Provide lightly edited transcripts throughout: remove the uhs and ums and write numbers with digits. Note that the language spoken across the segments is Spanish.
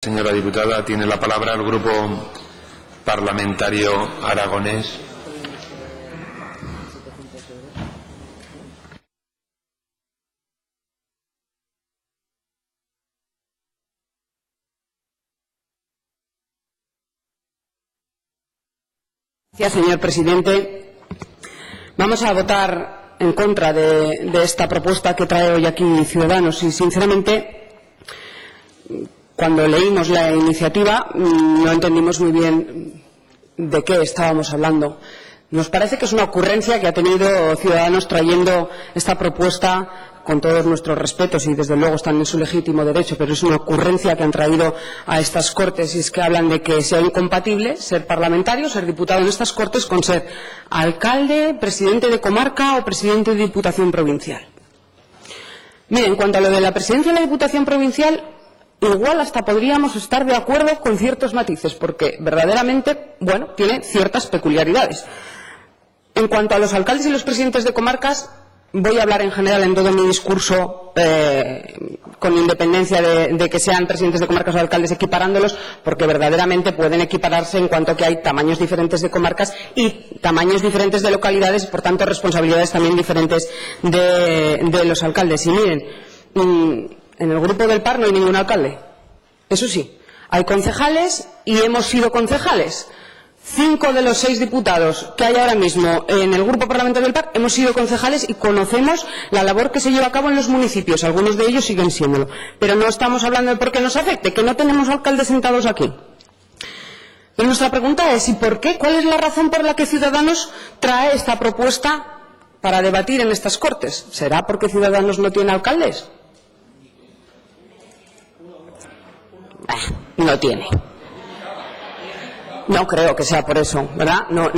Señora diputada, tiene la palabra el Grupo Parlamentario Aragonés. Gracias, señor presidente. Vamos a votar en contra de esta propuesta que trae hoy aquí Ciudadanos y, sinceramente, cuando leímos la iniciativa no entendimos muy bien de qué estábamos hablando. Nos parece que es una ocurrencia que ha tenido Ciudadanos trayendo esta propuesta, con todos nuestros respetos, y desde luego están en su legítimo derecho, pero es una ocurrencia que han traído a estas Cortes, y es que hablan de que sea incompatible ser parlamentario, ser diputado en estas Cortes, con ser alcalde, presidente de comarca o presidente de Diputación Provincial. Mire, en cuanto a lo de la presidencia de la Diputación Provincial, igual hasta podríamos estar de acuerdo con ciertos matices, porque verdaderamente, bueno, tiene ciertas peculiaridades. En cuanto a los alcaldes y los presidentes de comarcas, voy a hablar en general en todo mi discurso, con independencia de que sean presidentes de comarcas o alcaldes, equiparándolos, porque verdaderamente pueden equipararse en cuanto que hay tamaños diferentes de comarcas y tamaños diferentes de localidades y, por tanto, responsabilidades también diferentes de los alcaldes. Y miren, en el grupo del PAR no hay ningún alcalde. Eso sí, hay concejales y hemos sido concejales. 5 de los 6 diputados que hay ahora mismo en el Grupo Parlamentario del PAR hemos sido concejales y conocemos la labor que se lleva a cabo en los municipios. Algunos de ellos siguen siéndolo. Pero no estamos hablando de por qué nos afecte, que no tenemos alcaldes sentados aquí. Pero nuestra pregunta es, ¿y por qué? ¿Cuál es la razón por la que Ciudadanos trae esta propuesta para debatir en estas Cortes? ¿Será porque Ciudadanos no tiene alcaldes? No tiene. No creo que sea por eso, ¿verdad? No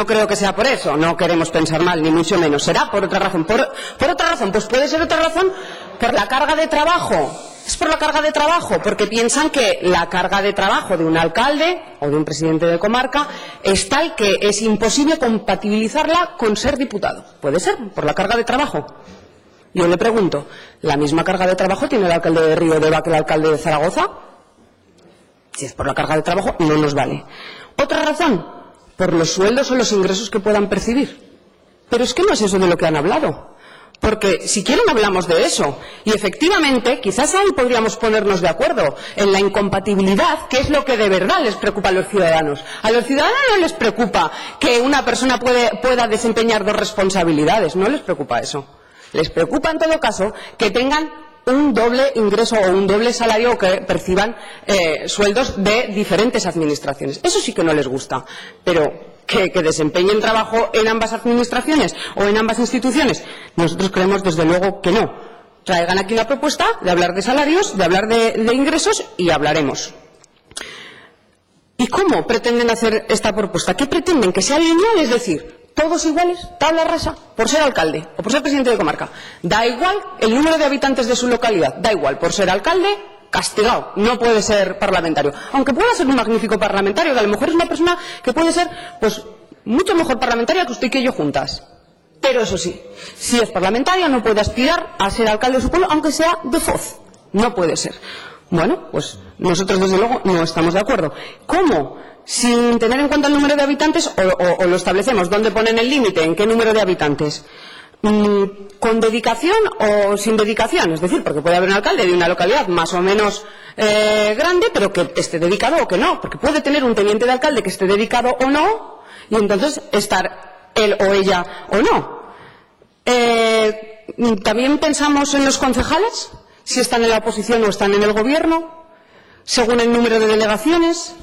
creo que sea por eso. No queremos pensar mal, ni mucho menos. ¿Será por otra razón? ¿Por otra razón? Pues puede ser otra razón por la carga de trabajo. Es por la carga de trabajo, porque piensan que la carga de trabajo de un alcalde o de un presidente de comarca es tal que es imposible compatibilizarla con ser diputado. Puede ser, por la carga de trabajo. Yo le pregunto, ¿la misma carga de trabajo tiene el alcalde de Riodeva que el alcalde de Zaragoza? Si es por la carga de trabajo, no nos vale. Otra razón, por los sueldos o los ingresos que puedan percibir. Pero es que no es eso de lo que han hablado. Porque si quieren hablamos de eso. Y efectivamente, quizás ahí podríamos ponernos de acuerdo en la incompatibilidad, que es lo que de verdad les preocupa a los ciudadanos. A los ciudadanos no les preocupa que una persona pueda desempeñar 2 responsabilidades. No les preocupa eso. Les preocupa, en todo caso, que tengan un doble ingreso o un doble salario, o que perciban sueldos de diferentes administraciones. Eso sí que no les gusta, pero que desempeñen trabajo en ambas administraciones o en ambas instituciones, nosotros creemos desde luego que no. Traigan aquí la propuesta de hablar de salarios, de hablar de ingresos, y hablaremos. ¿Y cómo pretenden hacer esta propuesta? ¿Qué pretenden? ¿Que sea lineal? Es decir, todos iguales, tabla rasa, por ser alcalde o por ser presidente de comarca. Da igual el número de habitantes de su localidad, da igual, por ser alcalde, castigado, no puede ser parlamentario. Aunque pueda ser un magnífico parlamentario, que a lo mejor es una persona que puede ser, pues, mucho mejor parlamentaria que usted y que yo juntas. Pero eso sí, si es parlamentaria no puede aspirar a ser alcalde de su pueblo, aunque sea de Foz. No puede ser. Bueno, pues nosotros desde luego no estamos de acuerdo. ¿Cómo? Sin tener en cuenta el número de habitantes, o lo establecemos. ¿Dónde ponen el límite? ¿En qué número de habitantes? ¿Con dedicación o sin dedicación? Es decir, porque puede haber un alcalde de una localidad más o menos grande, pero que esté dedicado o que no. Porque puede tener un teniente de alcalde que esté dedicado o no, y entonces estar él o ella o no. También pensamos en los concejales, si están en la oposición o están en el gobierno, según el número de delegaciones.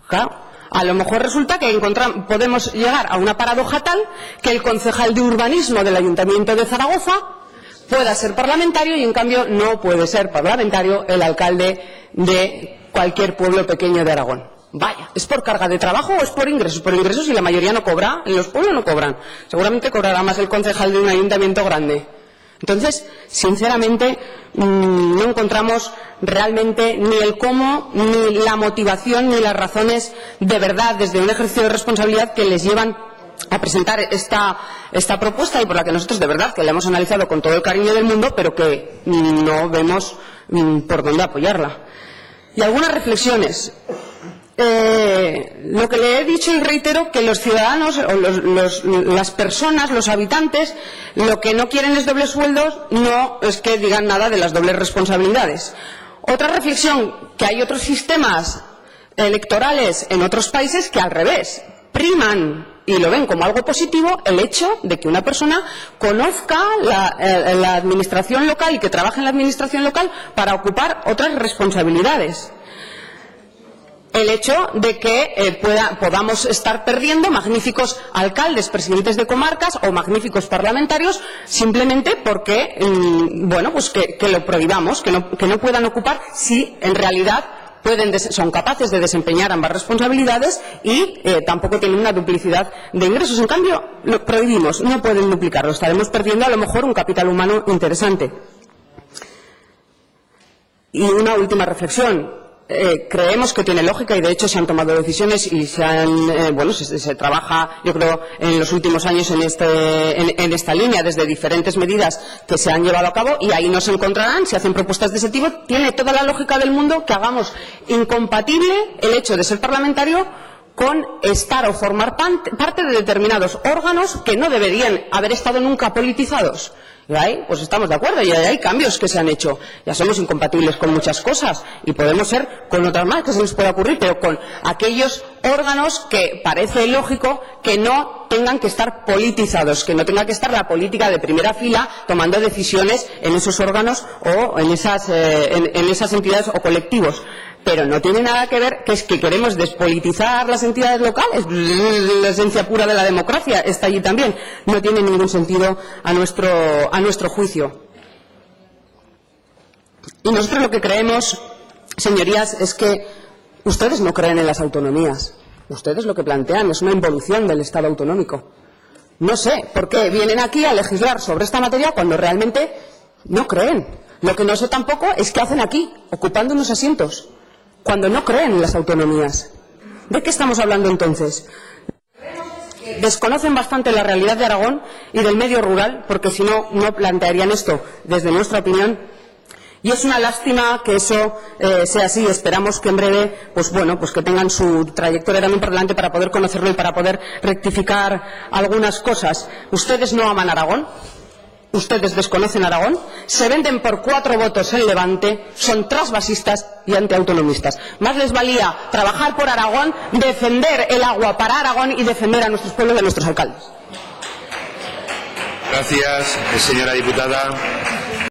Claro, a lo mejor resulta que podemos llegar a una paradoja tal que el concejal de urbanismo del Ayuntamiento de Zaragoza pueda ser parlamentario y en cambio no puede ser parlamentario el alcalde de cualquier pueblo pequeño de Aragón. Vaya, ¿es por carga de trabajo o es por ingresos? Por ingresos, y la mayoría no cobra, en los pueblos no cobran. Seguramente cobrará más el concejal de un ayuntamiento grande. Entonces, sinceramente, no encontramos realmente ni el cómo, ni la motivación, ni las razones de verdad, desde un ejercicio de responsabilidad, que les llevan a presentar esta propuesta, y por la que nosotros de verdad que la hemos analizado con todo el cariño del mundo, pero que no vemos por dónde apoyarla. Y algunas reflexiones. Lo que le he dicho y reitero, que los ciudadanos o las personas, los habitantes, lo que no quieren es dobles sueldos, no es que digan nada de las dobles responsabilidades. Otra reflexión, que hay otros sistemas electorales en otros países que al revés priman y lo ven como algo positivo el hecho de que una persona conozca la administración local y que trabaje en la administración local para ocupar otras responsabilidades. El hecho de que podamos estar perdiendo magníficos alcaldes, presidentes de comarcas o magníficos parlamentarios simplemente porque, bueno, pues que lo prohibamos, que no puedan ocupar si en realidad son capaces de desempeñar ambas responsabilidades y tampoco tienen una duplicidad de ingresos. En cambio, lo prohibimos, no pueden duplicarlo. Estaremos perdiendo a lo mejor un capital humano interesante. Y una última reflexión. Creemos que tiene lógica y de hecho se han tomado decisiones y se trabaja, yo creo, en los últimos años en esta línea desde diferentes medidas que se han llevado a cabo, y ahí nos encontrarán si hacen propuestas de ese tipo. Tiene toda la lógica del mundo que hagamos incompatible el hecho de ser parlamentario con estar o formar parte de determinados órganos que no deberían haber estado nunca politizados. Y ahí, pues estamos de acuerdo, y hay cambios que se han hecho. Ya somos incompatibles con muchas cosas y podemos ser con otras más que se nos pueda ocurrir, pero con aquellos órganos que parece lógico que no tengan que estar politizados, que no tenga que estar la política de primera fila tomando decisiones en esos órganos o en esas entidades o colectivos. Pero no tiene nada que ver, que es que queremos despolitizar las entidades locales. La esencia pura de la democracia está allí también. No tiene ningún sentido a nuestro juicio. Y nosotros lo que creemos, señorías, es que ustedes no creen en las autonomías. Ustedes lo que plantean es una involución del Estado autonómico. No sé por qué vienen aquí a legislar sobre esta materia cuando realmente no creen. Lo que no sé tampoco es qué hacen aquí, ocupando unos asientos, cuando no creen en las autonomías. ¿De qué estamos hablando entonces? Desconocen bastante la realidad de Aragón y del medio rural, porque si no, no plantearían esto desde nuestra opinión. Y es una lástima que eso sea así. Esperamos que en breve, pues que tengan su trayectoria también por delante para poder conocerlo y para poder rectificar algunas cosas. Ustedes no aman Aragón. Ustedes desconocen Aragón, se venden por 4 votos en Levante, son trasvasistas y antiautonomistas. Más les valía trabajar por Aragón, defender el agua para Aragón y defender a nuestros pueblos y a nuestros alcaldes. Gracias, señora diputada.